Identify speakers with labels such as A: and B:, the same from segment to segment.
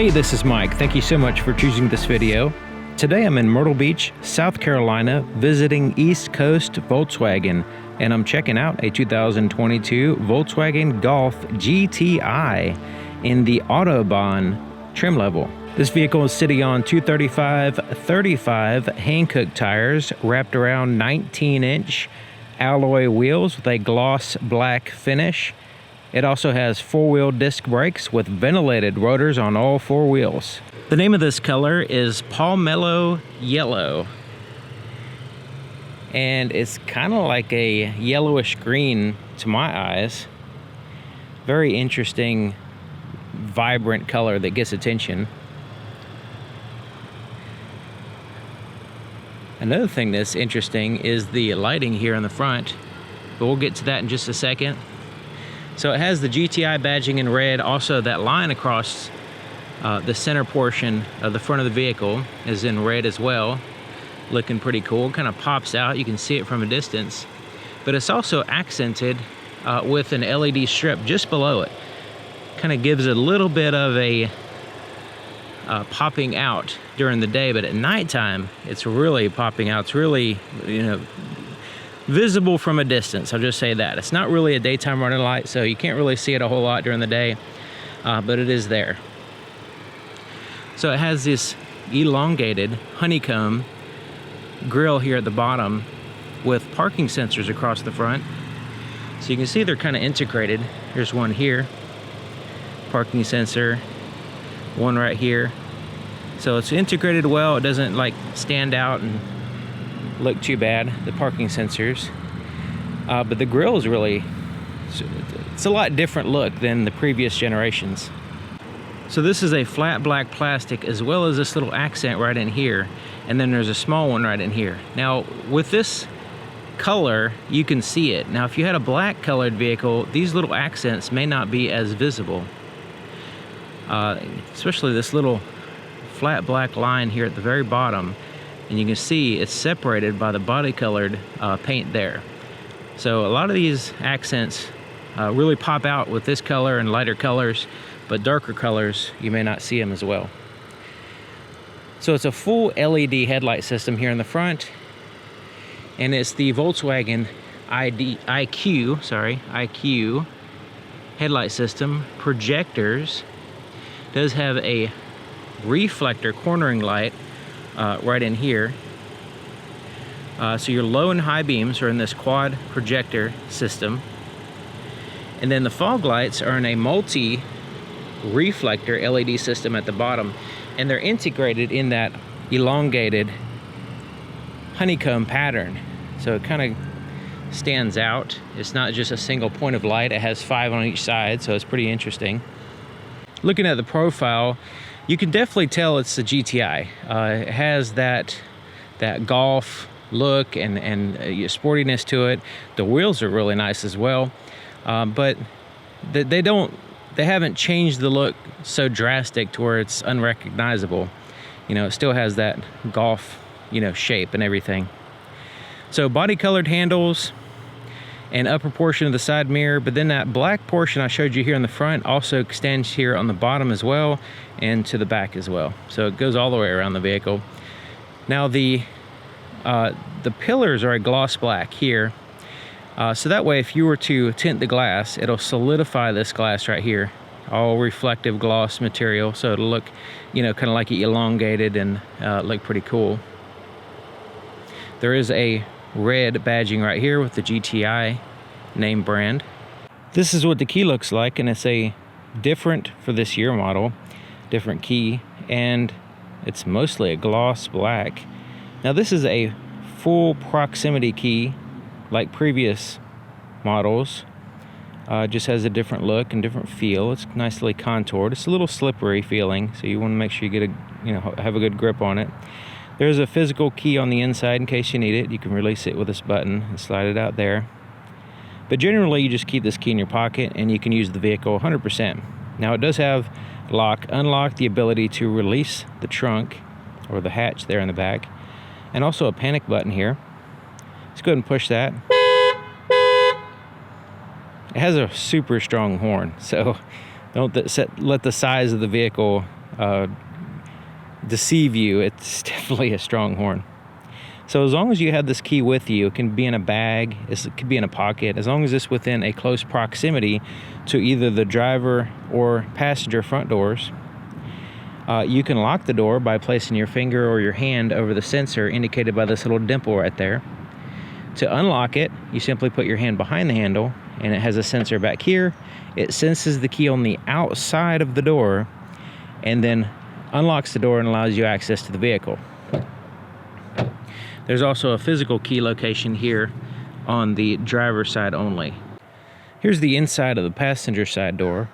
A: Hey, this is Mike. Thank you so much for choosing this video. Today I'm in Myrtle Beach, South Carolina, visiting East Coast Volkswagen, and I'm checking out a 2022 Volkswagen Golf GTI in the Autobahn trim level. This vehicle is sitting on 235/35 Hankook tires wrapped around 19-inch alloy wheels with a gloss black finish. It also has four-wheel disc brakes with ventilated rotors on all four wheels. The name of this color is Palmetto Yellow, and it's kind of like a yellowish green to my eyes. Very interesting, vibrant color that gets attention. Another thing that's interesting is the lighting here in the front, but we'll get to that in just a second. So it has the GTI badging in red. Also, that line across the center portion of the front of the vehicle is in red as well. Looking pretty cool, kind of pops out. You can see it from a distance. But it's also accented with an LED strip just below it. Kind of gives a little bit of a popping out during the day, but at nighttime, it's really popping out. It's really, visible from a distance. I'll just say that. It's not really a daytime running light, so you can't really see it a whole lot during the day, but it is there. So it has this elongated honeycomb grille here at the bottom with parking sensors across the front. So you can see they're kind of integrated. There's one here, parking sensor, one right here. So it's integrated well. It doesn't like stand out and look too bad, the parking sensors. But the grille is really, it's a lot different look than the previous generations. So this is a flat black plastic as well as this little accent right in here. And then there's a small one right in here. Now with this color, you can see it. Now if you had a black colored vehicle, these little accents may not be as visible. Especially this little flat black line here at the very bottom. And you can see it's separated by the body colored paint there. So a lot of these accents really pop out with this color and lighter colors, but darker colors, you may not see them as well. So it's a full LED headlight system here in the front, and it's the Volkswagen IQ headlight system. Projectors, does have a reflector cornering light right in here. So your low and high beams are in this quad projector system. And then the fog lights are in a multi-reflector LED system at the bottom. And they're integrated in that elongated honeycomb pattern. So it kind of stands out. It's not just a single point of light. It has 5 on each side, so it's pretty interesting. Looking at the profile, you can definitely tell it's the GTI. It has that golf look and sportiness to it. The wheels are really nice as well, but they haven't changed the look so drastic to where it's unrecognizable. It still has that golf shape and everything. So body colored handles and upper portion of the side mirror, but then that black portion I showed you here in the front also extends here on the bottom as well and to the back as well. So it goes all the way around the vehicle. Now the pillars are a gloss black here, so that way if you were to tint the glass, it'll solidify this glass right here, all reflective gloss material, so it'll look kind of like elongated and look pretty cool. There is a red badging right here with the GTI name brand. This is what the key looks like, and it's a different for this year model, different key, and it's mostly a gloss black. Now this is a full proximity key like previous models. Just has a different look and different feel. It's nicely contoured. It's a little slippery feeling, so you want to make sure you get have a good grip on it. There's a physical key on the inside in case you need it. You can release it with this button and slide it out there. But generally, you just keep this key in your pocket and you can use the vehicle 100%. Now, it does have lock, unlock, the ability to release the trunk or the hatch there in the back, and also a panic button here. Let's go ahead and push that. It has a super strong horn, so don't let the size of the vehicle deceive you, it's definitely a strong horn. So as long as you have this key with you, it can be in a bag, it could be in a pocket, as long as it's within a close proximity to either the driver or passenger front doors, you can lock the door by placing your finger or your hand over the sensor indicated by this little dimple right there. To unlock it, you simply put your hand behind the handle, and it has a sensor back here. It senses the key on the outside of the door and then unlocks the door and allows you access to the vehicle. There's also a physical key location here on the driver's side only. Here's the inside of the passenger side door.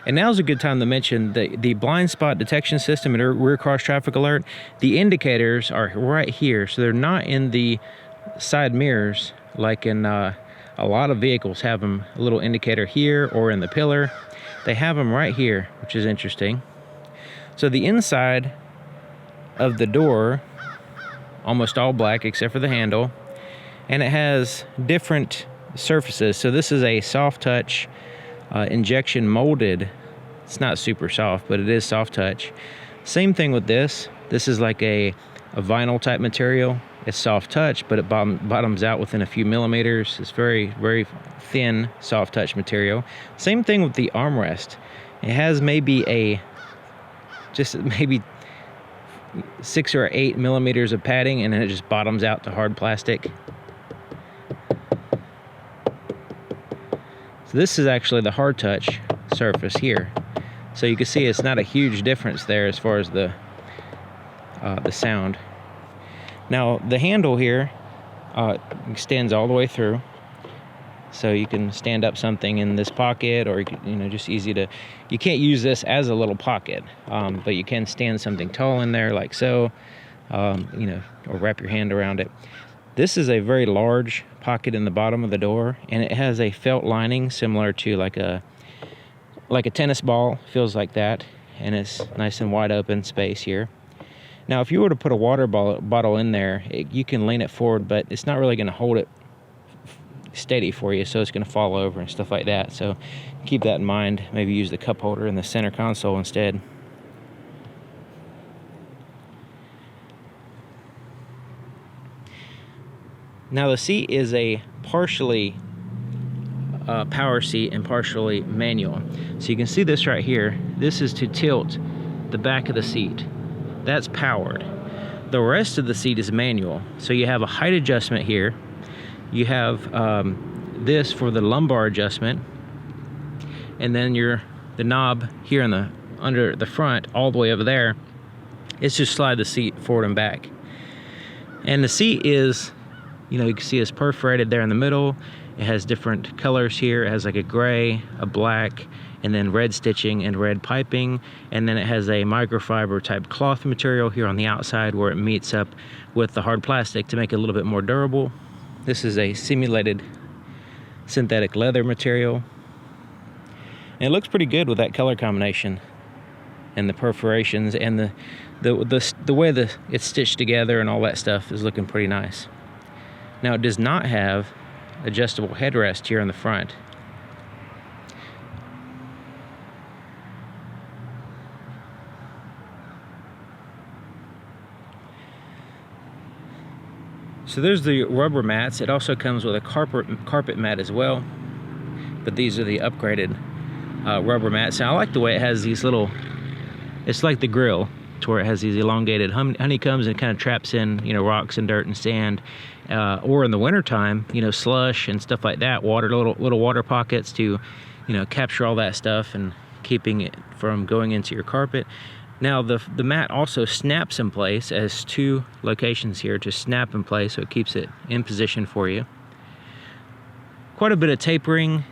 A: And now's a good time to mention the blind spot detection system and rear cross traffic alert. The indicators are right here, so they're not in the side mirrors like in a lot of vehicles have them a little indicator here or in the pillar. They have them right here, which is interesting. So the inside of the door, almost all black except for the handle, and it has different surfaces. So this is a soft touch injection molded. It's not super soft, but it is soft touch. Same thing with this. This is like a vinyl type material. It's soft touch, but it bottoms out within a few millimeters. It's very, very thin, soft touch material. Same thing with the armrest. It has maybe just maybe 6 or 8 millimeters of padding, and then it just bottoms out to hard plastic. So this is actually the hard touch surface here. So you can see it's not a huge difference there as far as the sound. Now the handle here extends all the way through, so you can stand up something in this pocket, or just easy to. You can't use this as a little pocket, but you can stand something tall in there like so, or wrap your hand around it. This is a very large pocket in the bottom of the door, and it has a felt lining similar to like a tennis ball. Feels like that, and it's nice and wide open space here. Now, if you were to put a water bottle in there, you can lean it forward, but it's not really going to hold it steady for you, so it's going to fall over and stuff like that. So keep that in mind. Maybe use the cup holder in the center console instead. Now the seat is a partially power seat and partially manual. So you can see this right here. This is to tilt the back of the seat. That's powered. The rest of the seat is manual. So you have a height adjustment here. You have this for the lumbar adjustment, and then the knob here in under the front, all the way over there. It's just slide the seat forward and back. And the seat is, you can see it's perforated there in the middle. It has different colors here. It has like a gray, a black, and then red stitching and red piping. And then it has a microfiber type cloth material here on the outside where it meets up with the hard plastic to make it a little bit more durable. This is a simulated synthetic leather material. And it looks pretty good with that color combination and the perforations, and the way it's stitched together and all that stuff is looking pretty nice. Now it does not have adjustable headrest here on the front. So there's the rubber mats. It also comes with a carpet mat as well, but these are the upgraded rubber mats. And I like the way it has these little, it's like the grill, to where it has these elongated honeycombs, and it kind of traps in, rocks and dirt and sand, or in the wintertime, slush and stuff like that, little water pockets to, capture all that stuff and keeping it from going into your carpet. Now the mat also snaps in place, as 2 locations here to snap in place, so it keeps it in position for you. Quite a bit of tapering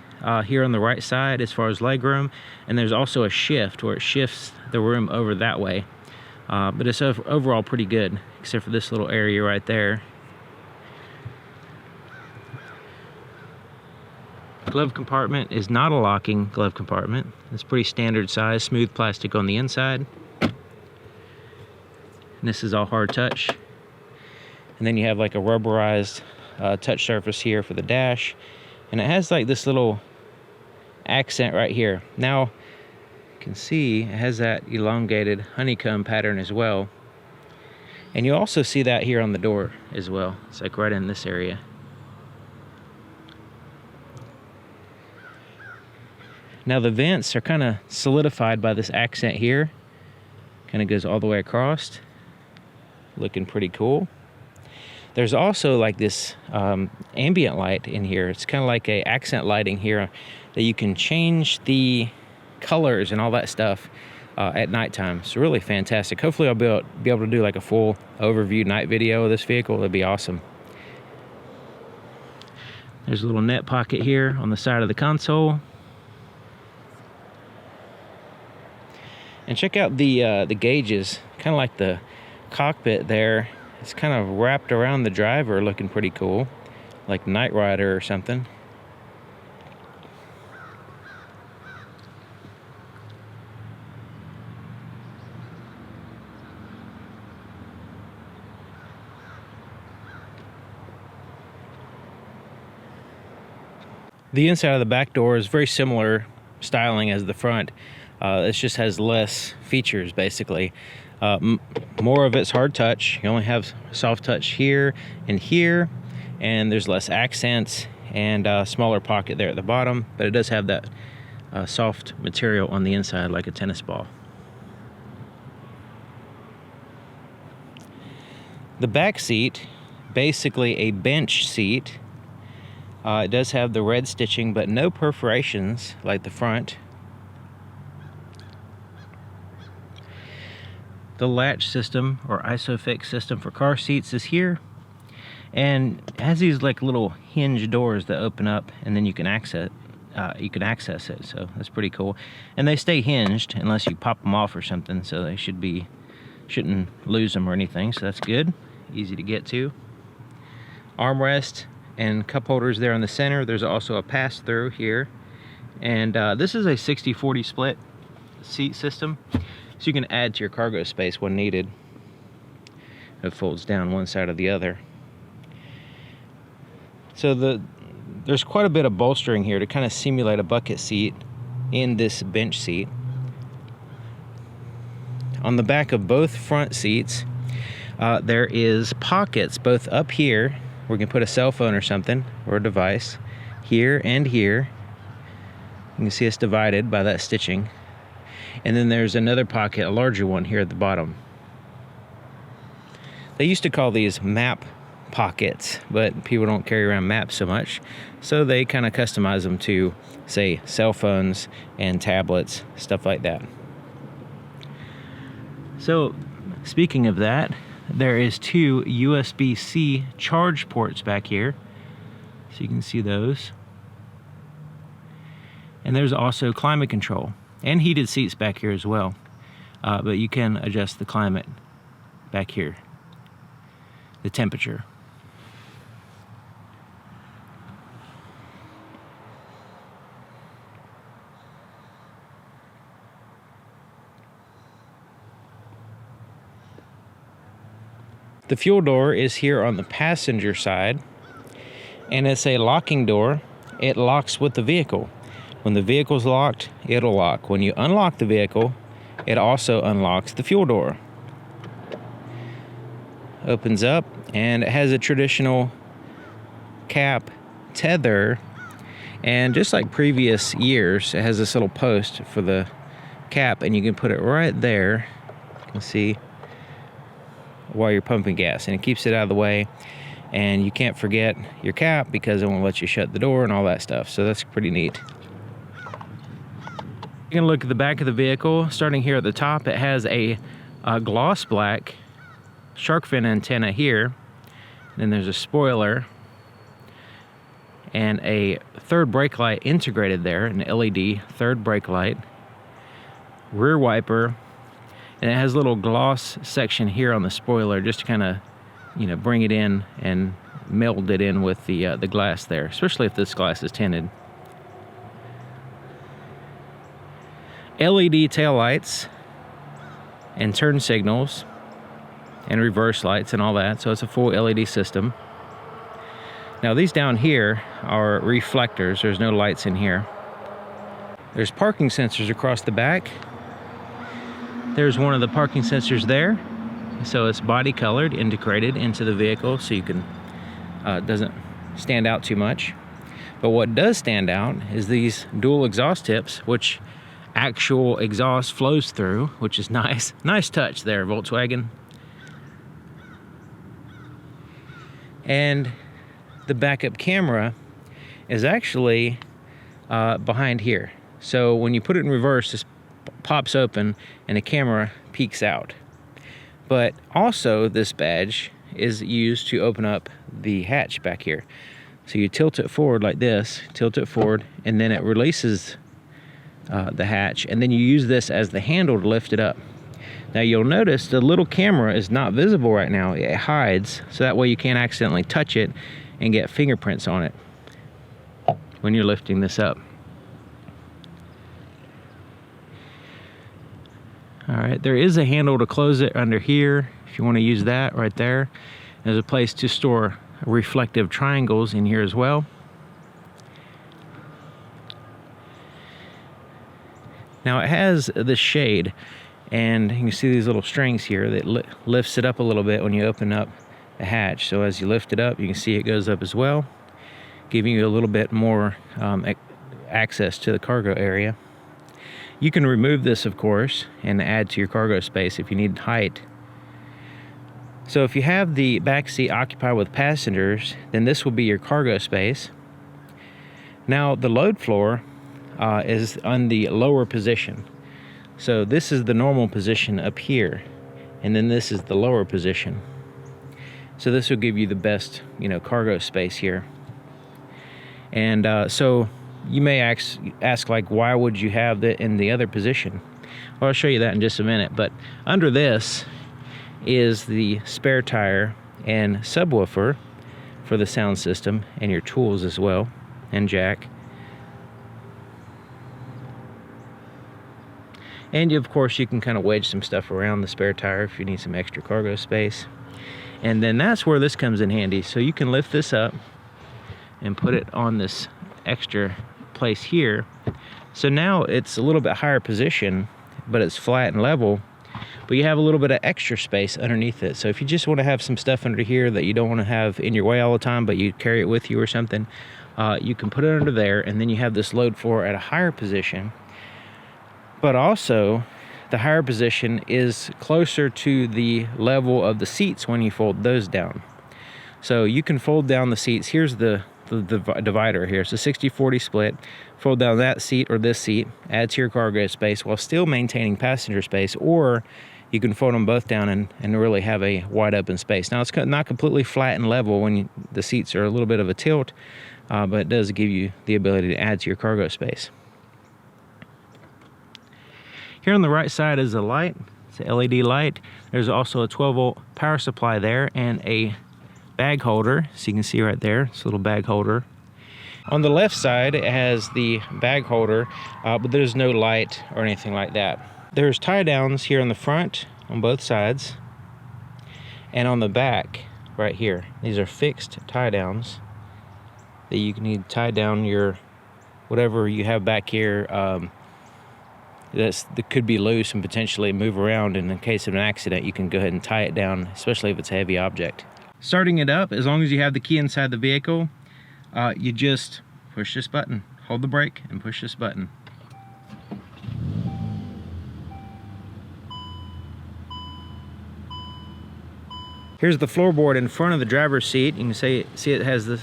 A: here on the right side as far as legroom, and there's also a shift where it shifts the room over that way. But it's overall pretty good, except for this little area right there. Glove compartment is not a locking glove compartment. It's pretty standard size, smooth plastic on the inside. And this is all hard touch. And then you have like a rubberized touch surface here for the dash. And it has like this little accent right here. Now, can see it has that elongated honeycomb pattern as well. And you also see that here on the door as well. It's like right in this area. Now the vents are kind of solidified by this accent here. Kind of goes all the way across. Looking pretty cool. There's also like this ambient light in here. It's kind of like a accent lighting here that you can change the colors and all that stuff at nighttime. It's really fantastic. Hopefully I'll be able to do like a full overview night video of this vehicle. That'd be awesome. There's a little net pocket here on the side of the console. And check out the gauges, kind of like the cockpit there. It's kind of wrapped around the driver, looking pretty cool, like Knight Rider or something. The inside of the back door is very similar styling as the front. It just has less features, basically. More of it's hard touch. You only have soft touch here, and there's less accents and a smaller pocket there at the bottom, but it does have that soft material on the inside like a tennis ball. The back seat, basically a bench seat. It does have the red stitching, but no perforations like the front. The latch system or ISOFIX system for car seats is here, and it has these like little hinge doors that open up, and then you can access it. So that's pretty cool. And they stay hinged unless you pop them off or something. So they shouldn't lose them or anything. So that's good. Easy to get to. Armrest and cup holders there in the center. There's also a pass-through here, and this is a 60-40 split seat system, so you can add to your cargo space when needed. It folds down one side or the other. So there's quite a bit of bolstering here to kind of simulate a bucket seat in this bench seat. On the back of both front seats, there is pockets both up here where you can put a cell phone or something, or a device, here and here. You can see it's divided by that stitching. And then there's another pocket, a larger one here at the bottom. They used to call these map pockets, but people don't carry around maps so much, so they kind of customize them to, say, cell phones and tablets, stuff like that. So, speaking of that, there is two USB-C charge ports back here, so you can see those. And there's also climate control and heated seats back here as well, but you can adjust the climate back here, the temperature. The fuel door is here on the passenger side, and it's a locking door. It locks with the vehicle. When the vehicle's locked, it'll lock. When you unlock the vehicle, it also unlocks the fuel door. Opens up, and it has a traditional cap tether, and just like previous years, it has this little post for the cap, and you can put it right there. You can see, while you're pumping gas, and it keeps it out of the way, and you can't forget your cap because it won't let you shut the door and all that stuff. So that's pretty neat. You can look at the back of the vehicle. Starting here at the top, it has a gloss black shark fin antenna here, and then there's a spoiler and a third brake light integrated there, an LED third brake light, rear wiper. And it has a little gloss section here on the spoiler just to kind of, bring it in and meld it in with the glass there, especially if this glass is tinted. LED taillights and turn signals and reverse lights and all that, so it's a full LED system. Now these down here are reflectors. There's no lights in here. There's parking sensors across the back, There's one of the parking sensors there. So it's body colored, integrated into the vehicle, so you can, doesn't stand out too much. But what does stand out is these dual exhaust tips, which actual exhaust flows through, which is nice. Nice touch there, Volkswagen. And the backup camera is actually behind here. So when you put it in reverse, this pops open and the camera peeks out. But also this badge is used to open up the hatch back here. So you tilt it forward like this, tilt it forward, and then it releases the hatch, and then you use this as the handle to lift it up. Now you'll notice the little camera is not visible right now. It hides, so that way you can't accidentally touch it and get fingerprints on it when you're lifting this up. All right, there is a handle to close it under here if you want to use that right there. There's a place to store reflective triangles in here as well. Now it has the shade, and you can see these little strings here that lifts it up a little bit when you open up the hatch. So as you lift it up, you can see it goes up as well, giving you a little bit more access to the cargo area. You can remove this, of course, and add to your cargo space if you need height. So if you have the back seat occupied with passengers, then this will be your cargo space. Now the load floor is on the lower position. So this is the normal position up here, and then this is the lower position. So this will give you the best, cargo space here. And so you may ask like, why would you have it in the other position? Well, I'll show you that in just a minute. But under this is the spare tire and subwoofer for the sound system, and your tools as well, and jack. And of course you can kind of wedge some stuff around the spare tire if you need some extra cargo space. And then that's where this comes in handy. So you can lift this up and put it on this extra place here. So now it's a little bit higher position, but it's flat and level, but you have a little bit of extra space underneath it. So if you just want to have some stuff under here that you don't want to have in your way all the time, but you carry it with you or something, you can put it under there, and then you have this load floor at a higher position. But also the higher position is closer to the level of the seats when you fold those down. So you can fold down the seats. Here's the divider here. It's a 60-40 split. Fold down that seat or this seat, add to your cargo space while still maintaining passenger space, or you can fold them both down and really have a wide open space. Now it's not completely flat and level when the seats are a little bit of a tilt, but it does give you the ability to add to your cargo space. Here on the right side is a light. It's an LED light. There's also a 12-volt power supply there and a bag holder, so you can see right there, it's a little bag holder. On the left side it has the bag holder, but there's no light or anything like that. There's tie downs here on the front on both sides, and on the back right here, these are fixed tie downs that you can need to tie down your whatever you have back here that could be loose and potentially move around, and in case of an accident you can go ahead and tie it down, especially if it's a heavy object. Starting it up, as long as you have the key inside the vehicle, you just push this button, hold the brake, and push this button. Here's the floorboard in front of the driver's seat. You can see it has the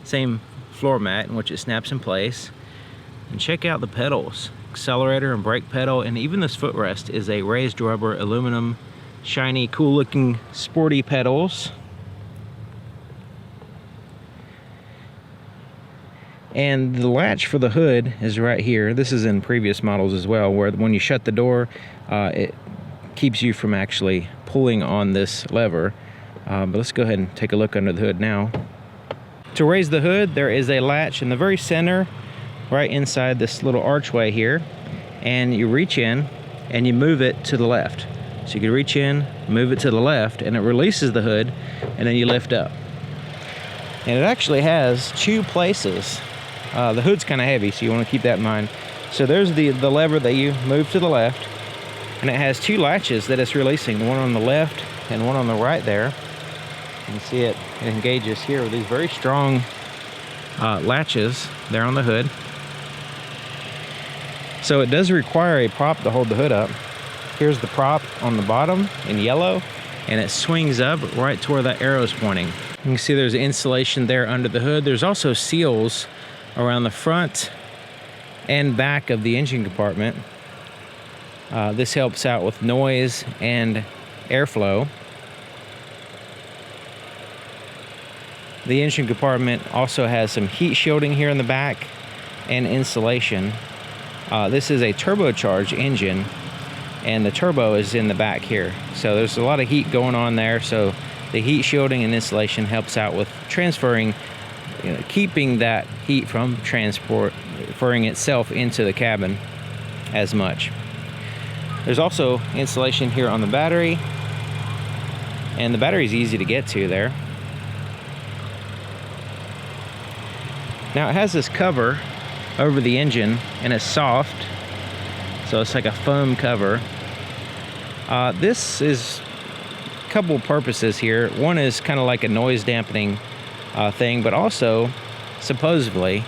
A: same floor mat in which it snaps in place. And check out the pedals, accelerator and brake pedal, and even this footrest is a raised rubber aluminum, shiny, cool looking, sporty pedals. And the latch for the hood is right here. This is in previous models as well, where when you shut the door, it keeps you from actually pulling on this lever. But let's go ahead and take a look under the hood now. To raise the hood, there is a latch in the very center, right inside this little archway here. And you reach in and you move it to the left. So you can reach in, move it to the left, and it releases the hood, and then you lift up. And it actually has two places. The hood's kind of heavy, so you want to keep that in mind. So there's the lever that you move to the left, And it has two latches that it's releasing, one on the left and one on the right there. You can see it engages here with these very strong latches there on the hood. So it does require a prop to hold the hood up. Here's the prop on the bottom in yellow, and it swings up right to where that arrow is pointing. You can see there's insulation there under the hood. There's also seals around the front and back of the engine compartment. This helps out with noise and airflow. The engine compartment also has some heat shielding here in the back and insulation. This is a turbocharged engine, and the turbo is in the back here. So there's a lot of heat going on there, so the heat shielding and insulation helps out with transferring, keeping that heat from transferring itself into the cabin as much. There's also insulation here on the battery, and the battery is easy to get to there. Now it has this cover over the engine, and it's soft, so it's like a foam cover. This is a couple purposes here. One is kind of like a noise dampening thing, but also supposedly,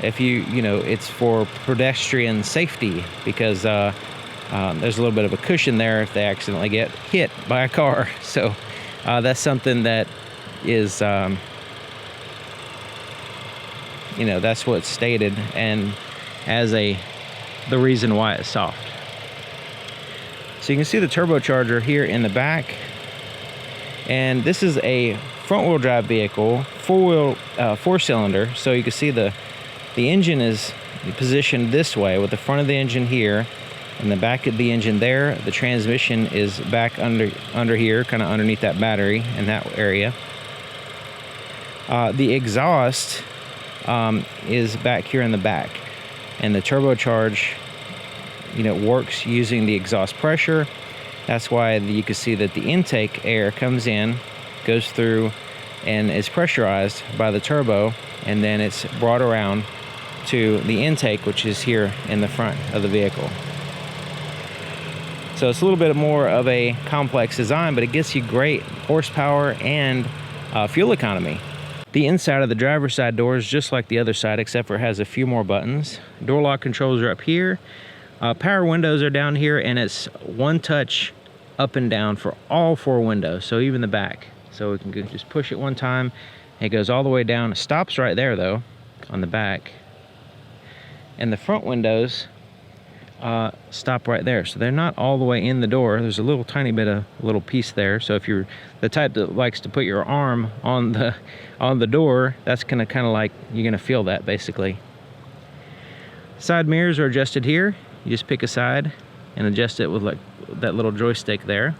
A: if it's for pedestrian safety, because there's a little bit of a cushion there if they accidentally get hit by a car. So that's something that is that's what's stated and as the reason why it's soft. So you can see the turbocharger here in the back, and this is a front-wheel drive vehicle, four-cylinder. So you can see the engine is positioned this way with the front of the engine here and the back of the engine there. The transmission is back under here, kind of underneath that battery in that area. The exhaust is back here in the back, and the turbocharge works using the exhaust pressure. That's why you can see that the intake air comes in, goes through, and is pressurized by the turbo, and then it's brought around to the intake, which is here in the front of the vehicle. So it's a little bit more of a complex design, but it gets you great horsepower and fuel economy. The inside of the driver's side door is just like the other side, except for it has a few more buttons. Door lock controls are up here. Power windows are down here, and it's one touch up and down for all four windows, so even the back. So we can just push it one time, and it goes all the way down. It stops right there though, on the back. And the front windows stop right there, so they're not all the way in the door. There's a little tiny bit of little piece there, so if you're the type that likes to put your arm on the door, that's gonna kind of like, you're gonna feel that basically. Side mirrors are adjusted here. You just pick a side and adjust it with like that little joystick there.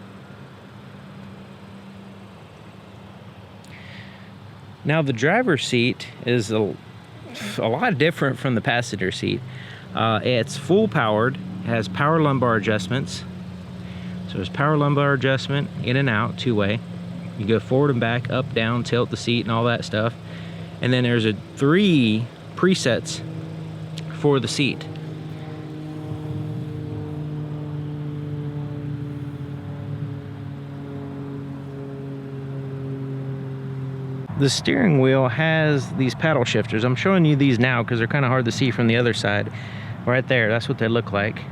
A: Now the driver's seat is a lot different from the passenger seat. It's full powered, it has power lumbar adjustments. So there's power lumbar adjustment, in and out, two-way. You go forward and back, up, down, tilt the seat and all that stuff. And then there's 3 presets for the seat. The steering wheel has these paddle shifters. I'm showing you these now because they're kind of hard to see from the other side. Right there, that's what they look like.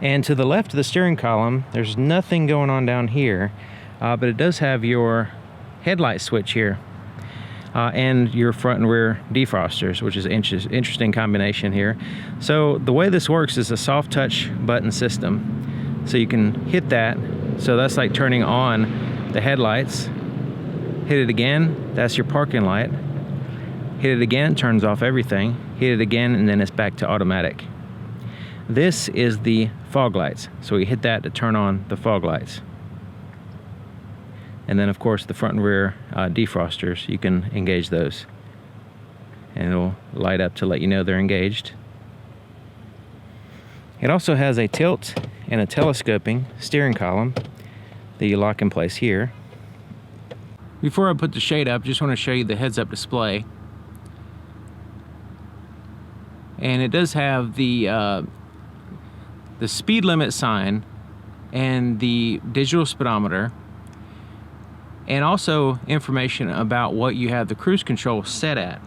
A: And to the left of the steering column, there's nothing going on down here, but it does have your headlight switch here and your front and rear defrosters, which is an interesting combination here. So the way this works is a soft touch button system. So you can hit that. So that's like turning on the headlights. Hit it again, that's your parking light. Hit it again, turns off everything. Hit it again, and then it's back to automatic. This is the fog lights. So we hit that to turn on the fog lights. And then of course the front and rear defrosters, you can engage those. And it'll light up to let you know they're engaged. It also has a tilt and a telescoping steering column that you lock in place here. Before I put the shade up, just want to show you the heads-up display. And it does have the speed limit sign and the digital speedometer, and also information about what you have the cruise control set at.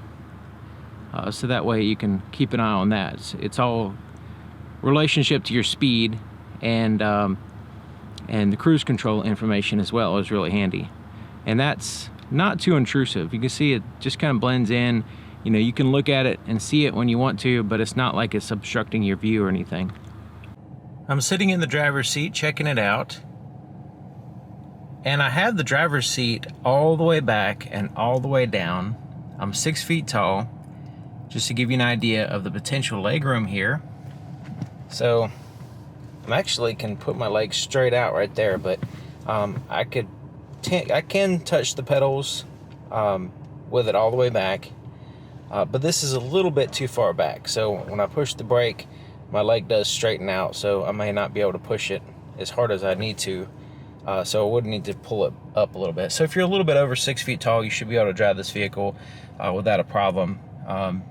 A: So that way you can keep an eye on that. It's all relationship to your speed, and the cruise control information as well is really handy. And that's not too intrusive. You can see it just kind of blends in. You know, you can look at it and see it when you want to, but it's not like it's obstructing your view or anything. I'm sitting in the driver's seat checking it out, and I have the driver's seat all the way back and all the way down. I'm 6 feet tall, just to give you an idea of the potential legroom here. So I actually can put my legs straight out right there, but I can touch the pedals with it all the way back, but this is a little bit too far back. So when I push the brake, my leg does straighten out, so I may not be able to push it as hard as I need to. So I would need to pull it up a little bit. So if you're a little bit over 6 feet tall, you should be able to drive this vehicle without a problem.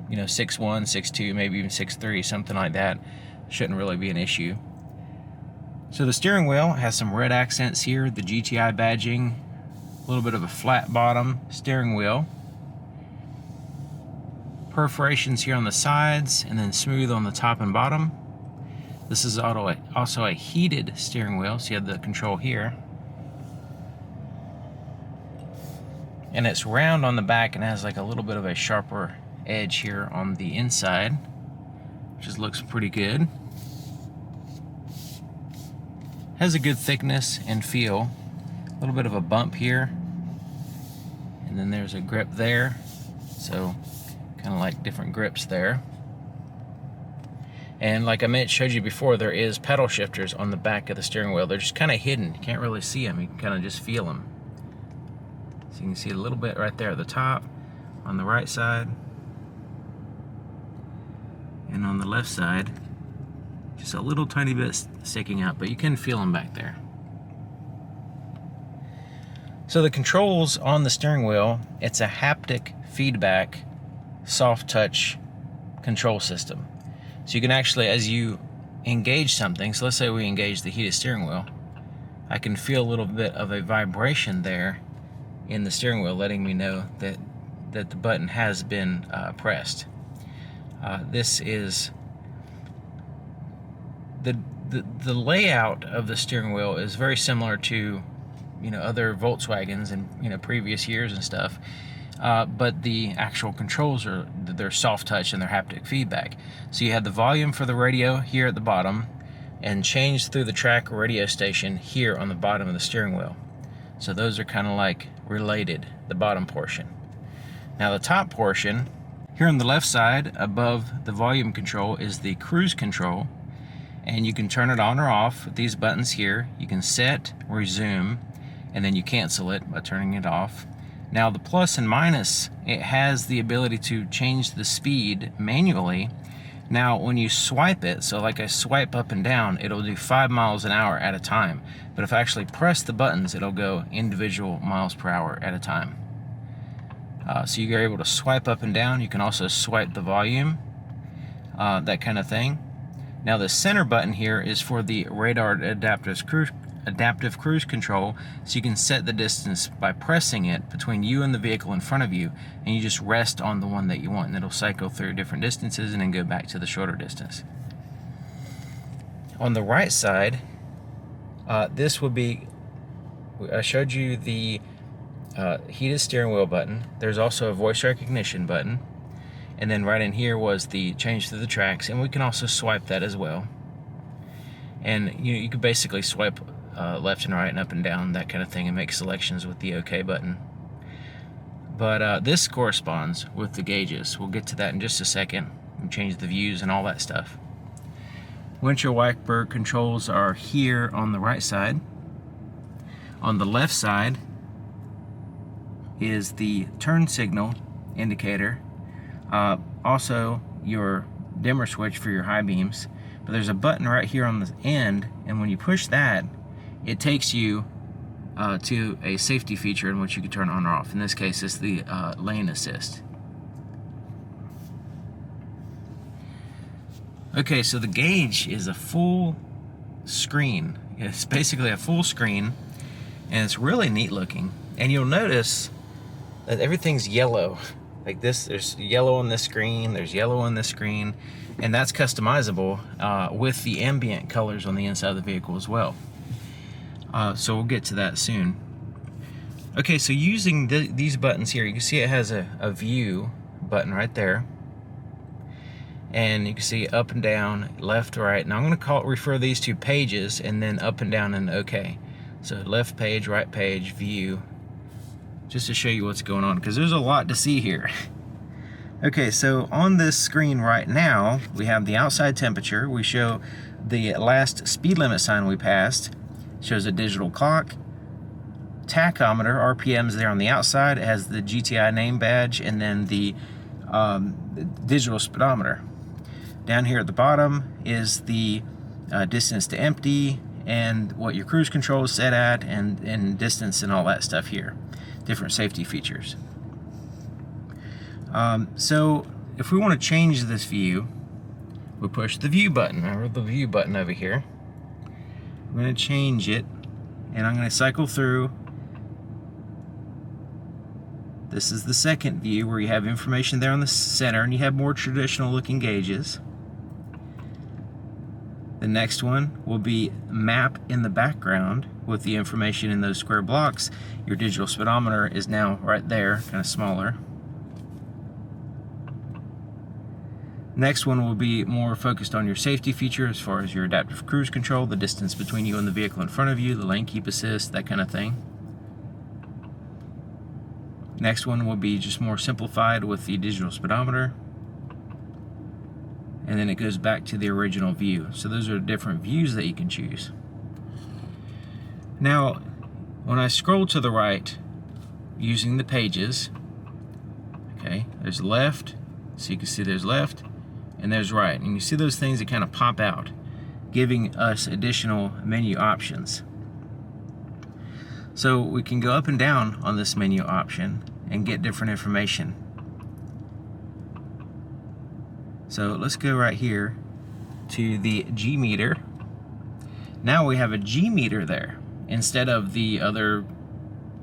A: You know, 6'1", 6'2", maybe even 6'3", something like that shouldn't really be an issue. So the steering wheel has some red accents here, the GTI badging, a little bit of a flat bottom steering wheel, perforations here on the sides, and then smooth on the top and bottom. This is also a heated steering wheel, so you have the control here. And it's round on the back and has like a little bit of a sharper edge here on the inside, which just looks pretty good. Has a good thickness and feel. A little bit of a bump here, and then there's a grip there, so kind of like different grips there. And like I showed you before, there is pedal shifters on the back of the steering wheel. They're just kind of hidden. You can't really see them. You can kind of just feel them. So you can see a little bit right there at the top on the right side, and on the left side just a little tiny bit sticking up, but you can feel them back there. So the controls on the steering wheel, it's a haptic feedback soft touch control system. So you can actually, as you engage something, so let's say we engage the heated steering wheel, I can feel a little bit of a vibration there in the steering wheel, letting me know that the button has been pressed. This is the layout of the steering wheel is very similar to, you know, other Volkswagens and, you know, previous years and stuff. But the actual controls they're soft touch and they're haptic feedback. So you have the volume for the radio here at the bottom, and change through the track radio station here on the bottom of the steering wheel. So those are kind of like related, the bottom portion. Now the top portion, here on the left side above the volume control, is the cruise control, and you can turn it on or off with these buttons here. You can set, resume, and then you cancel it by turning it off. Now the plus and minus, it has the ability to change the speed manually. Now when you swipe it, so like I swipe up and down, it'll do 5 miles an hour at a time. But if I actually press the buttons, it'll go individual miles per hour at a time. So you're able to swipe up and down. You can also swipe the volume, that kind of thing. Now the center button here is for the radar adaptive cruise control, so you can set the distance by pressing it between you and the vehicle in front of you, and you just rest on the one that you want, and it'll cycle through different distances and then go back to the shorter distance. On the right side, this would be, I showed you the heated steering wheel button. There's also a voice recognition button, and then right in here was the change to the tracks, and we can also swipe that as well. And you could basically swipe left and right and up and down, that kind of thing, and make selections with the OK button. But this corresponds with the gauges. We'll get to that in just a second and change the views and all that stuff. Windshield wiper controls are here on the right side. On the left side is the turn signal indicator, also your dimmer switch for your high beams. But there's a button right here on the end, and when you push that, it takes you to a safety feature in which you can turn on or off. In this case, it's the lane assist. Okay, so the gauge is a full screen. It's basically a full screen, and it's really neat looking. And you'll notice that everything's yellow. Like this, there's yellow on this screen, there's yellow on this screen, and that's customizable with the ambient colors on the inside of the vehicle as well. So we'll get to that soon. Okay, so using these buttons here, you can see it has a view button right there. And you can see up and down, left, right. Now I'm going to refer these to pages, and then up and down and OK. So left page, right page, view, just to show you what's going on, because there's a lot to see here. Okay, so on this screen right now, we have the outside temperature. We show the last speed limit sign we passed. It shows a digital clock. Tachometer, RPMs there on the outside. It has the GTI name badge, and then the digital speedometer. Down here at the bottom is the distance to empty, and what your cruise control is set at, and distance and all that stuff here. Different safety features. So if we want to change this view, we push the view button. Remember the view button over here. I'm going to change it, and I'm going to cycle through. This is the second view, where you have information there on the center, and you have more traditional looking gauges. The next one will be map in the background with the information in those square blocks. Your digital speedometer is now right there, kind of smaller. Next one will be more focused on your safety feature, as far as your adaptive cruise control, the distance between you and the vehicle in front of you, the lane keep assist, that kind of thing. Next one will be just more simplified with the digital speedometer. And then it goes back to the original view. So those are different views that you can choose. Now, when I scroll to the right using the pages, okay, there's left, so you can see there's left, and there's right. And you see those things that kind of pop out, giving us additional menu options. So we can go up and down on this menu option and get different information. So let's go right here to the G meter. Now we have a G meter there instead of the other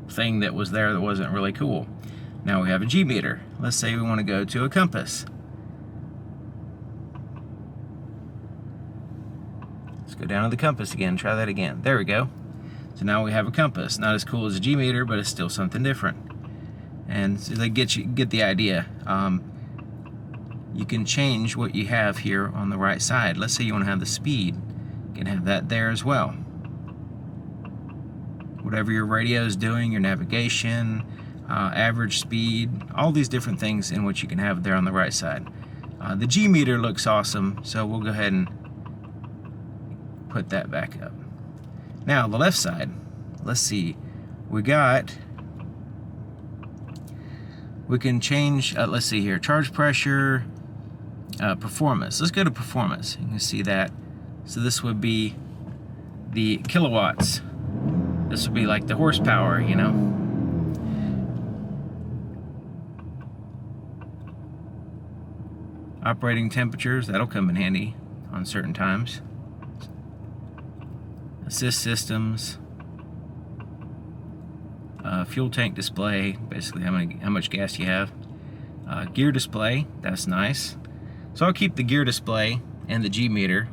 A: thing that was there that wasn't really cool. Now we have a G meter. Let's say we want to go to a compass. Let's go down to the compass again, try that again. There we go. So now we have a compass. Not as cool as a G meter, but it's still something different. And so they get the idea. You can change what you have here on the right side. Let's say you want to have the speed. You can have that there as well. Whatever your radio is doing, your navigation, average speed, all these different things in which you can have there on the right side. The G meter looks awesome, so we'll go ahead and put that back up. Now the left side, let's see, we can change, let's see here, charge pressure, performance. Let's go to performance. You can see that. So this would be the kilowatts. This would be like the horsepower, you know. Operating temperatures, that'll come in handy on certain times. Assist systems. Fuel tank display, basically how much gas you have. Gear display, that's nice. So I'll keep the gear display and the G meter,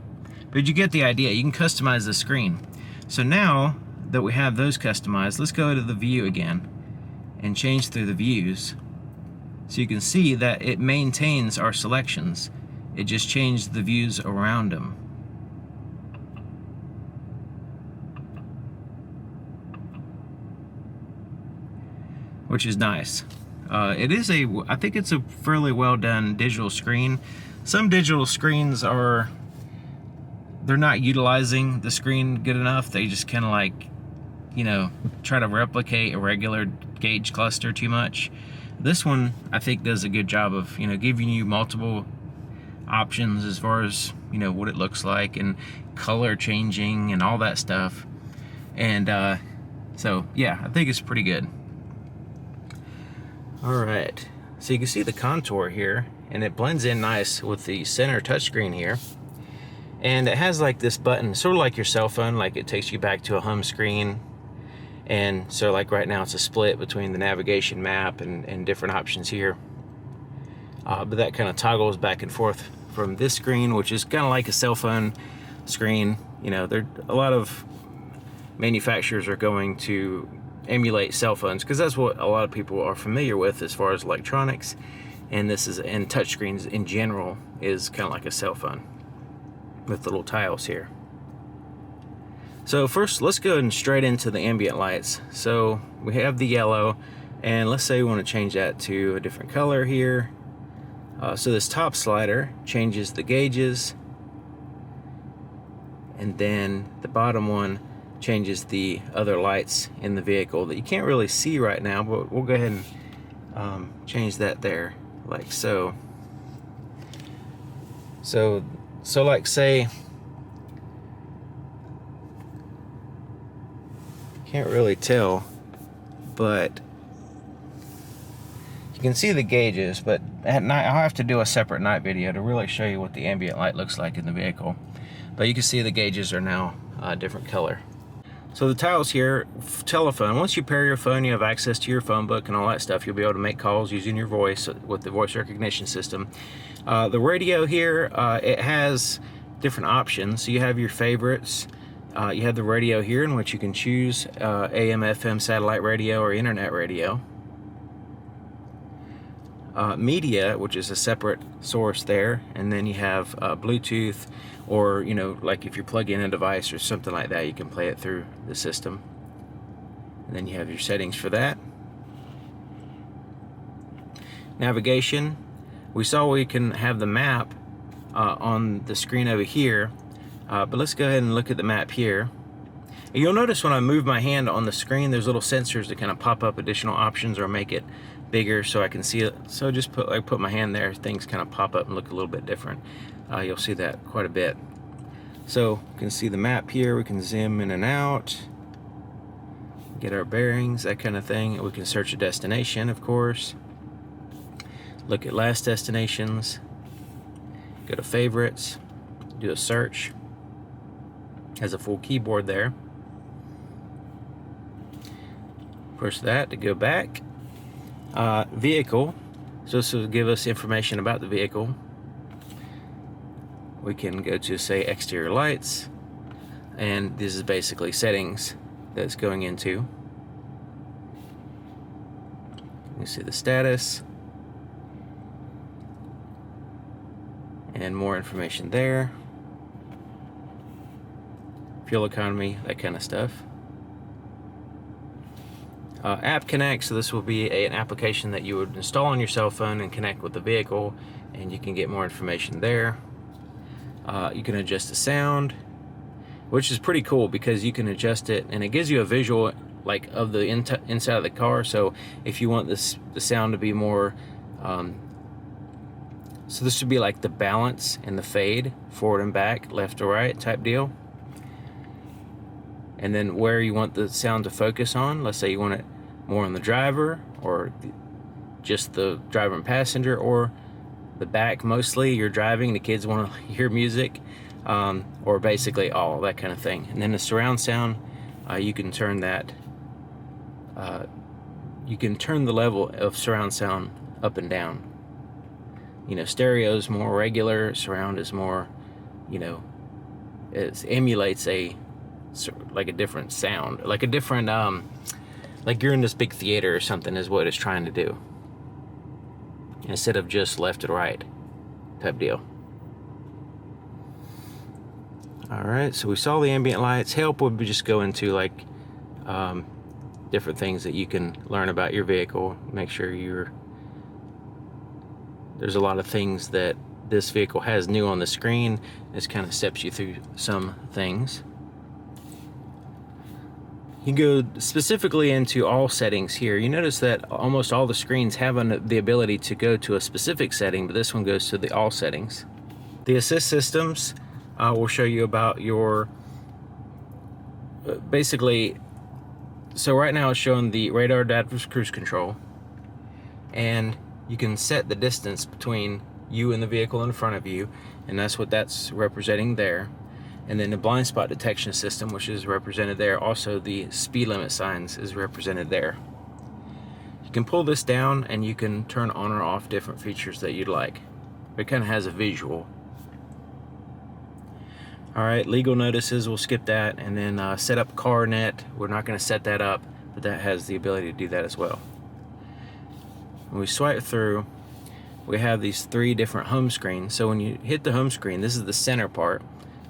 A: but you get the idea. You can customize the screen. So now that we have those customized, let's go to the view again and change through the views. So you can see that it maintains our selections. It just changed the views around them. Which is nice. I think it's a fairly well done digital screen. Some digital screens they're not utilizing the screen good enough. They just kind of like, you know, try to replicate a regular gauge cluster too much. This one, I think, does a good job of, you know, giving you multiple options as far as, you know, what it looks like and color changing and all that stuff. And so yeah, I think it's pretty good. Alright, so you can see the contour here, and it blends in nice with the center touchscreen here. And it has like this button, sort of like your cell phone, like it takes you back to a home screen. And so like right now it's a split between the navigation map and different options here. But that kind of toggles back and forth from this screen, which is kind of like a cell phone screen. You know, a lot of manufacturers are going to emulate cell phones because that's what a lot of people are familiar with as far as electronics. And touchscreens in general is kind of like a cell phone with little tiles here. So first, let's go and straight into the ambient lights. So we have the yellow, and let's say we want to change that to a different color here. So this top slider changes the gauges, and then the bottom one changes the other lights in the vehicle that you can't really see right now, but we'll go ahead and change that there, like so. So like say, can't really tell, but you can see the gauges, but at night I'll have to do a separate night video to really show you what the ambient light looks like in the vehicle. But you can see the gauges are now a different color. So the tiles here, telephone, once you pair your phone, you have access to your phone book and all that stuff. You'll be able to make calls using your voice with the voice recognition system. The radio here, it has different options. So you have your favorites. You have the radio here in which you can choose AM, FM, satellite radio, or internet radio. Media, which is a separate source there, and then you have Bluetooth, or you know, like if you plug in a device or something like that, you can play it through the system. And then you have your settings for that. Navigation, we saw we can have the map on the screen over here, but let's go ahead and look at the map here. And you'll notice when I move my hand on the screen, there's little sensors that kind of pop up additional options or make it bigger so I can see it. So just put my hand there, things kind of pop up and look a little bit different. You'll see that quite a bit. So you can see the map here. We can zoom in and out, get our bearings, that kind of thing. We can search a destination, of course. Look at last destinations. Go to favorites, do a search. Has a full keyboard there. Push that to go back. Vehicle, so this will give us information about the vehicle. We can go to say exterior lights, and this is basically settings that's going into. You see the status and more information there. Fuel economy, that kind of stuff. App Connect, so this will be an application that you would install on your cell phone and connect with the vehicle, and you can get more information there. You can adjust the sound, which is pretty cool because you can adjust it and it gives you a visual like of the inside of the car. So if you want the sound to be more so this would be like the balance and the fade, forward and back, left to right type deal. And then where you want the sound to focus on, let's say you want it more on the driver, or just the driver and passenger, or the back mostly, you're driving, the kids want to hear music, or basically all that kind of thing. And then the surround sound, you can turn that, you can turn the level of surround sound up and down. You know, stereo is more regular, surround is more, you know, it emulates like a different sound, like a different like you're in this big theater or something is what it's trying to do, instead of just left to right type deal. All right, so we saw the ambient lights. Help would just go into like different things that you can learn about your vehicle, make sure there's a lot of things that this vehicle has new on the screen. This kind of steps you through some things. You go specifically into all settings here. You notice that almost all the screens have the ability to go to a specific setting, but this one goes to the all settings. The assist systems will show you about your, basically, so right now it's showing the radar adaptive cruise control, and you can set the distance between you and the vehicle in front of you, and that's what that's representing there. And then the blind spot detection system, which is represented there. Also the speed limit signs is represented there. You can pull this down and you can turn on or off different features that you'd like. It kind of has a visual. Alright, legal notices, we'll skip that. And then set up CarNet, we're not going to set that up, but that has the ability to do that as well. When we swipe through, we have these 3 different home screens. So when you hit the home screen, this is the center part.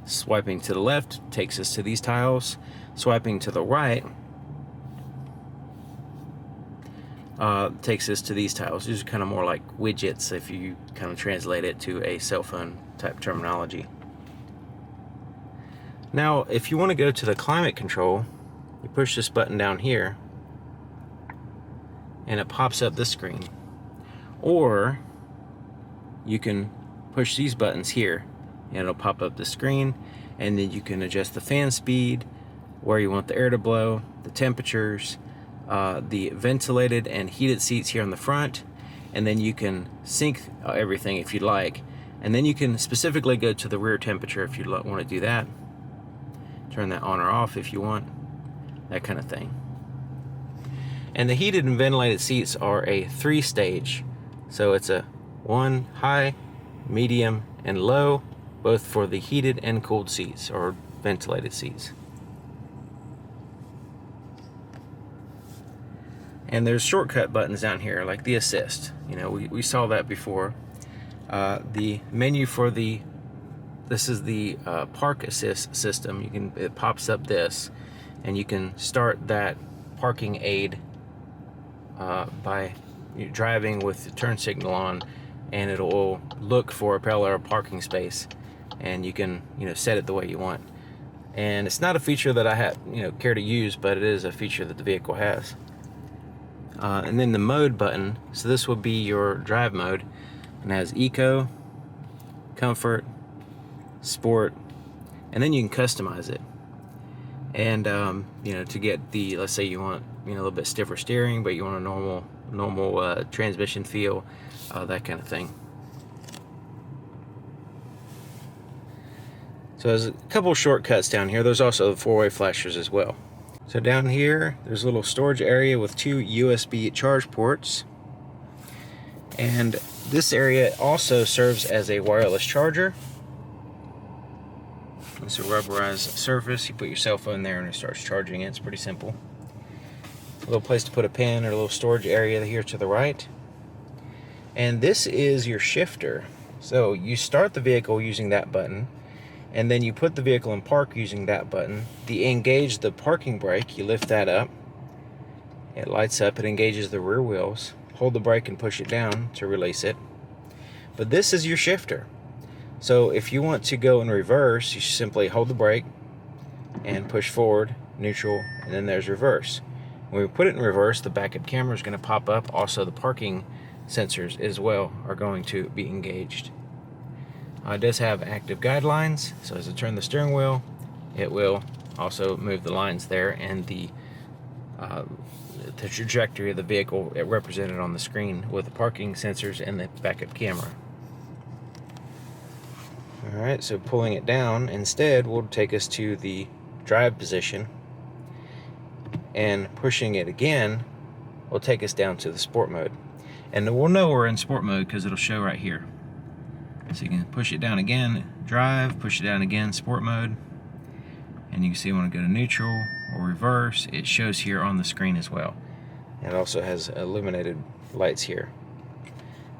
A: Swiping to the left takes us to these tiles. Swiping to the right takes us to these tiles. These are kind of more like widgets if you kind of translate it to a cell phone type terminology. Now, if you want to go to the climate control, you push this button down here and it pops up this screen. Or you can push these buttons here and it'll pop up the screen, and then you can adjust the fan speed, where you want the air to blow, the temperatures, the ventilated and heated seats here on the front, and then you can sync everything if you'd like. And then you can specifically go to the rear temperature if you want to do that. Turn that on or off if you want, that kind of thing. And the heated and ventilated seats are a 3-stage. So it's a 1 high, medium, and low, both for the heated and cooled seats or ventilated seats. And there's shortcut buttons down here, like the assist. You know, we saw that before. The menu for this is the park assist system. It pops up this, and you can start that parking aid by driving with the turn signal on, and it'll look for a parallel parking space, and you can set it the way you want. And it's not a feature that I care to use, but it is a feature that the vehicle has. And then the mode button, so this will be your drive mode, and it has Eco, Comfort, Sport, and then you can customize it. And to get the, let's say you want a little bit stiffer steering, but you want a normal transmission feel, that kind of thing. So there's a couple shortcuts down here. There's also 4-way flashers as well. So down here, there's a little storage area with 2 USB charge ports. And this area also serves as a wireless charger. It's a rubberized surface. You put your cell phone there and it starts charging it. It's pretty simple. A little place to put a pen, or a little storage area here to the right. And this is your shifter. So you start the vehicle using that button, and then you put the vehicle in park using that button. Engage the parking brake, you lift that up. It lights up, it engages the rear wheels. Hold the brake and push it down to release it. But this is your shifter. So if you want to go in reverse, you simply hold the brake and push forward, neutral, and then there's reverse. When we put it in reverse, the backup camera is going to pop up. Also, the parking sensors as well are going to be engaged. It does have active guidelines, so as I turn the steering wheel, it will also move the lines there, and the trajectory of the vehicle represented on the screen with the parking sensors and the backup camera. Alright, so pulling it down instead will take us to the drive position, and pushing it again will take us down to the sport mode. And we'll know we're in sport mode because it'll show right here. So you can push it down again, drive, push it down again, sport mode. And you can see when I go to neutral or reverse, it shows here on the screen as well. And it also has illuminated lights here.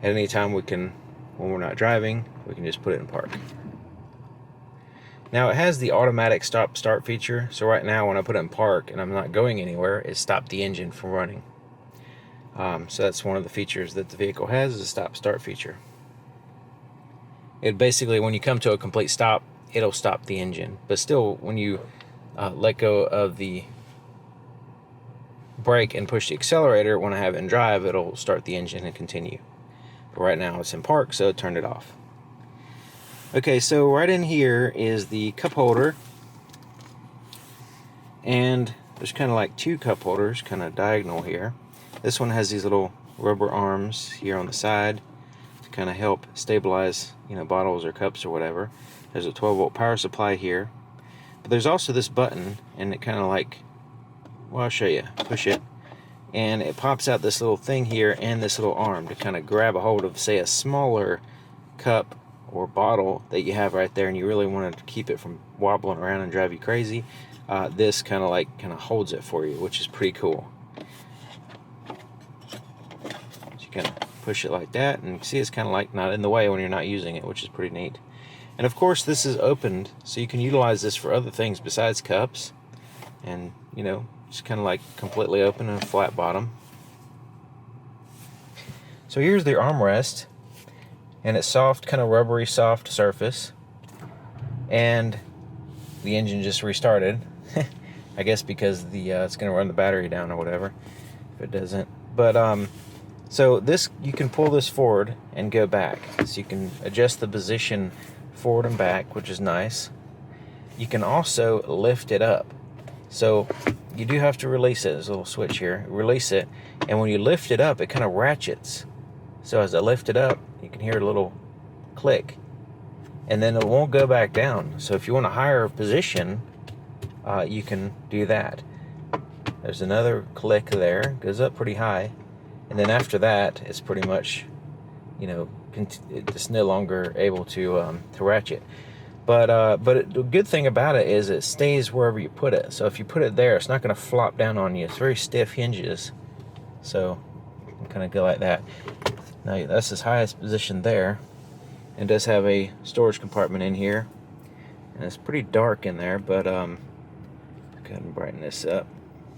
A: At any time when we're not driving, we can just put it in park. Now it has the automatic stop-start feature. So right now when I put it in park and I'm not going anywhere, it stopped the engine from running. So that's one of the features that the vehicle has, is a stop-start feature. It basically, when you come to a complete stop, it'll stop the engine. But still, when you let go of the brake and push the accelerator, when I have it in drive, it'll start the engine and continue. But right now it's in park, so it turned it off. Okay, so right in here is the cup holder. And there's kind of like 2 cup holders, kind of diagonal here. This one has these little rubber arms here on the side to kind of help stabilize, you know, bottles or cups or whatever. There's a 12-volt power supply here. But there's also this button, and it kind of like, well, I'll show you. Push it, and it pops out this little thing here and this little arm to kind of grab a hold of, say, a smaller cup or bottle that you have right there, and you really want to keep it from wobbling around and drive you crazy. This kind of holds it for you, which is pretty cool. So you kind of push it like that, and you see it's kind of like not in the way when you're not using it, which is pretty neat. And of course, this is opened, so you can utilize this for other things besides cups. And, you know, just kind of like completely open and a flat bottom. So here's the armrest, and it's soft, kind of rubbery, soft surface. And the engine just restarted. I guess because the it's going to run the battery down or whatever if it doesn't. But so this, you can pull this forward and go back, so you can adjust the position forward and back, which is nice. You can also lift it up, so you do have to release it. There's a little switch here. Release it, and when you lift it up, it kind of ratchets. So as I lift it up, you can hear a little click, and then it won't go back down. So if you want a higher position, you can do that. There's another click there, goes up pretty high, and then after that, it's pretty much, you know, it's no longer able to ratchet. But the good thing about it is it stays wherever you put it. So if you put it there, it's not going to flop down on you. It's very stiff hinges, so you kind of go like that. Now that's its highest position there. It does have a storage compartment in here, and it's pretty dark in there. But go ahead and brighten this up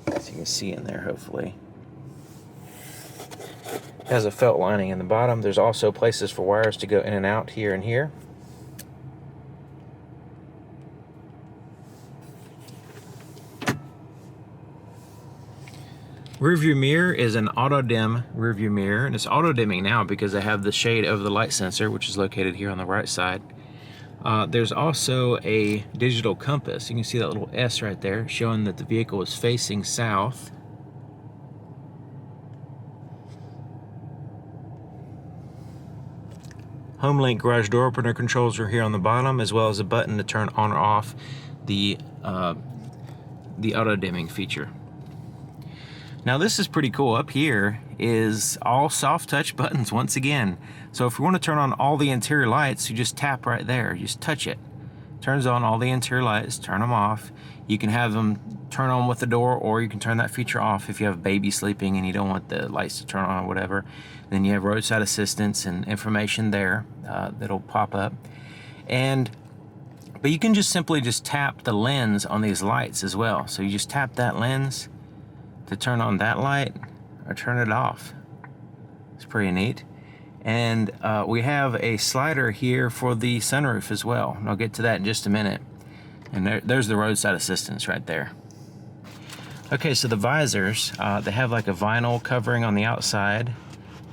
A: so you can see in there, hopefully. It has a felt lining in the bottom. There's also places for wires to go in and out here and here. Rearview mirror is an auto dim rearview mirror, and it's auto dimming now because I have the shade over the light sensor, which is located here on the right side. There's also a digital compass. You can see that little S right there showing that the vehicle is facing south. HomeLink garage door opener controls are here on the bottom, as well as a button to turn on or off the auto dimming feature. Now this is pretty cool. Up here is all soft touch buttons once again. So if you want to turn on all the interior lights, you just tap right there. You just touch it. Turns on all the interior lights, turn them off. You can have them turn on with the door, or you can turn that feature off if you have a baby sleeping and you don't want the lights to turn on or whatever. Then you have roadside assistance and information there that'll pop up. But you can just simply tap the lens on these lights as well. So you just tap that lens to turn on that light or turn it off. It's pretty neat. And we have a slider here for the sunroof as well, and I'll get to that in just a minute. And there's the roadside assistance right there. Okay, so the visors, they have like a vinyl covering on the outside,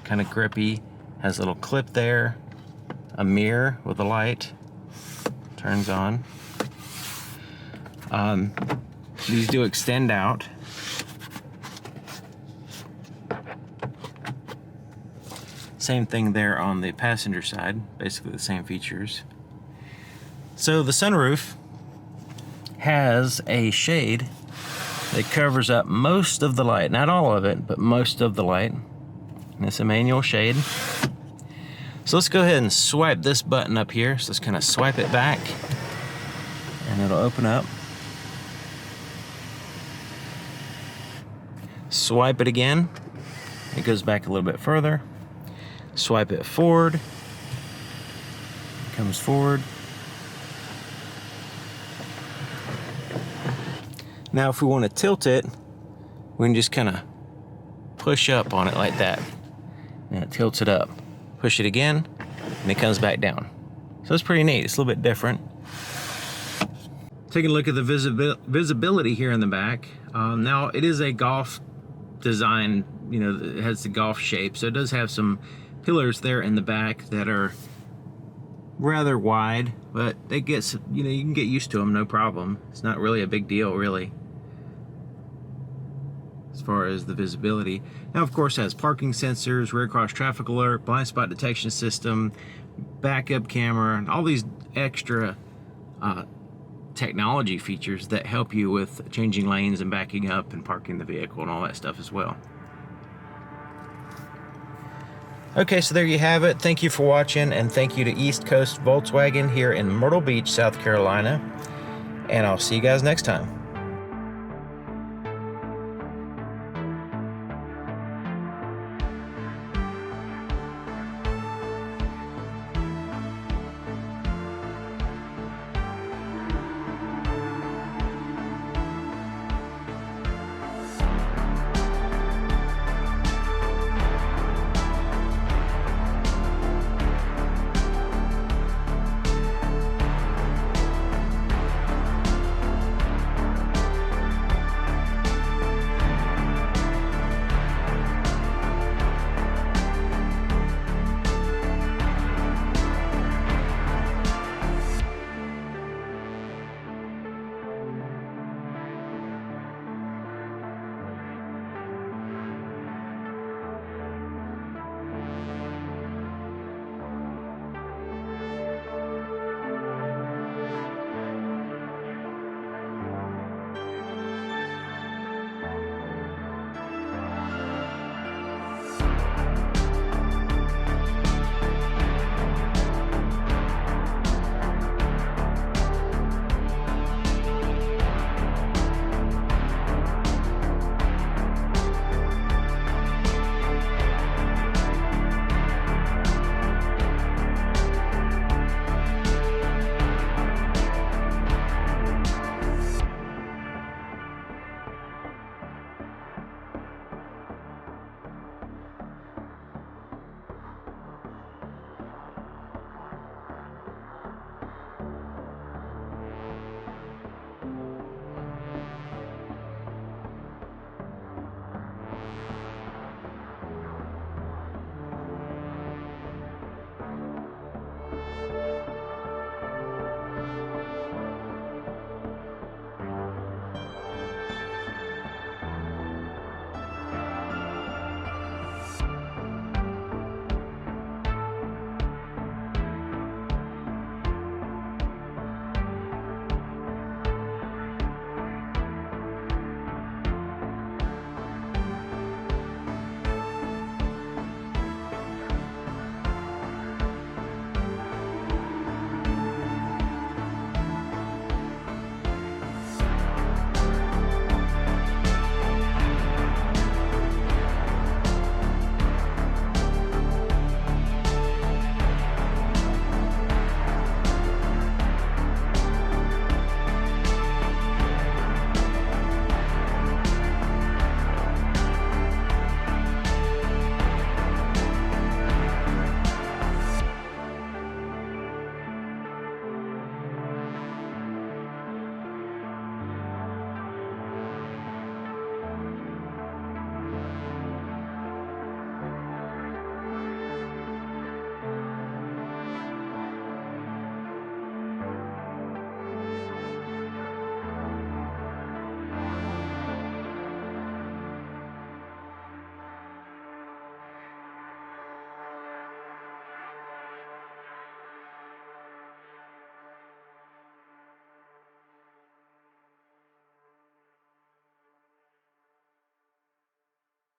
A: kind of grippy, has a little clip there, a mirror with a light, turns on. These do extend out. Same thing there on the passenger side, basically the same features. So the sunroof has a shade that covers up most of the light, not all of it, but most of the light. And it's a manual shade. So let's go ahead and swipe this button up here. So let's kind of swipe it back, and it'll open up. Swipe it again, it goes back a little bit further. Swipe it forward, it comes forward. Now if we want to tilt it, we can just kind of push up on it like that, and it tilts it up. Push it again, and it comes back down. So it's pretty neat. It's a little bit different. Taking a look at the visibility here in the back. Now it is a golf design, you know, it has the golf shape, so it does have some pillars there in the back that are rather wide, but it gets, you know, you can get used to them, no problem. It's not really a big deal, really. as far as the visibility. Now, of course, it has parking sensors, rear cross traffic alert, blind spot detection system, backup camera, and all these extra technology features that help you with changing lanes and backing up and parking the vehicle and all that stuff as well. Okay, so there you have it. Thank you for watching, and thank you to East Coast Volkswagen here in Myrtle Beach, South Carolina. And I'll see you guys next time.